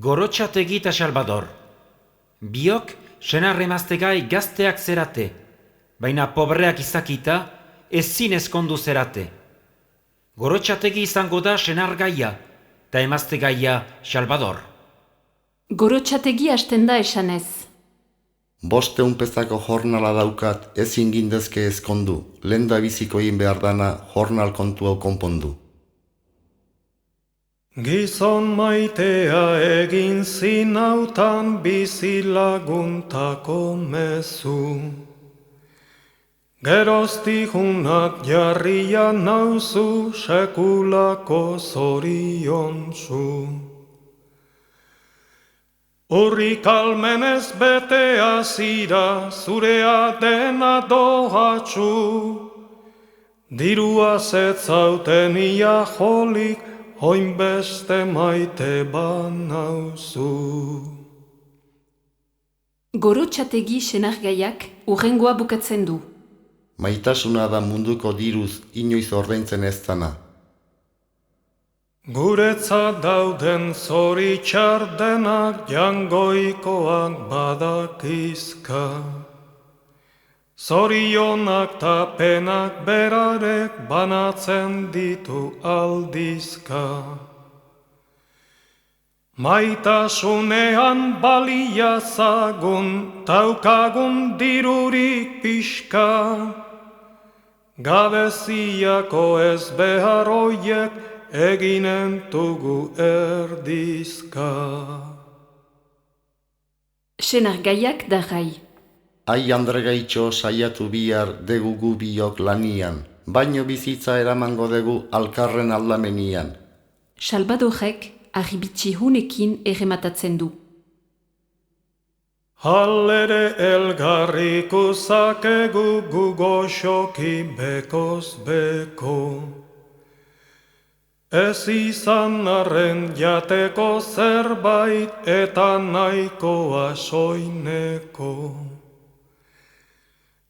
Gorotxategi eta Salvador. Biok senar emaztegai gazteak zerate, baina pobreak izakita ezin ezkondu zerate. Gorotxategi izango da senar gaia, eta emazte gaia Salvador. Gorotxategi hasten da esanez. 500 pezako jornala daukat ezin gindezke ezkondu, lenda biziko egin behar dana jornal kontu hau konpondu. Gizon maitea egin zinautan bizi laguntako mezu. Geroztijunak jarria nauzu sekulako zoriontzu. Urrik almenez betea zira, zurea dena dohatxu. Dirua zetzauten ia jolik, oin beste maite banauzu. Gorotxategi senargaiak urrengoa bukatzen du. Maitasuna da munduko diruz inoiz ordaintzen ez dana. Guretzat dauden zoritxar denak jangoikoak badakizka. Zorionak ta penak berarek banatzen ditu aldizka. Maitasunean balia zagun, taukagun dirurik pixka. Gabeziako ez behar oiek eginen tugu erdizka. Senargaiak darrai. Ai Andregaitxo saiatu bihar degugu biok lanian, baino bizitza eramango dugu alkarren aldamenian. Salvadorek argibitxi hunekin errematatzen du. Hallere elgarrik uzakegu gu goxoki bekoz beko. Ez izan arren jateko zerbait eta nahikoa soineko.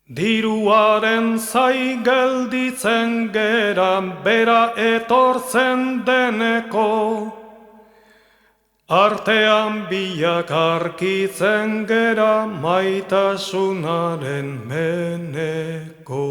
Diruaren zai gelditzen gera, bera etortzen deneko. Artean biak arkitzen gera, maitasunaren meneko.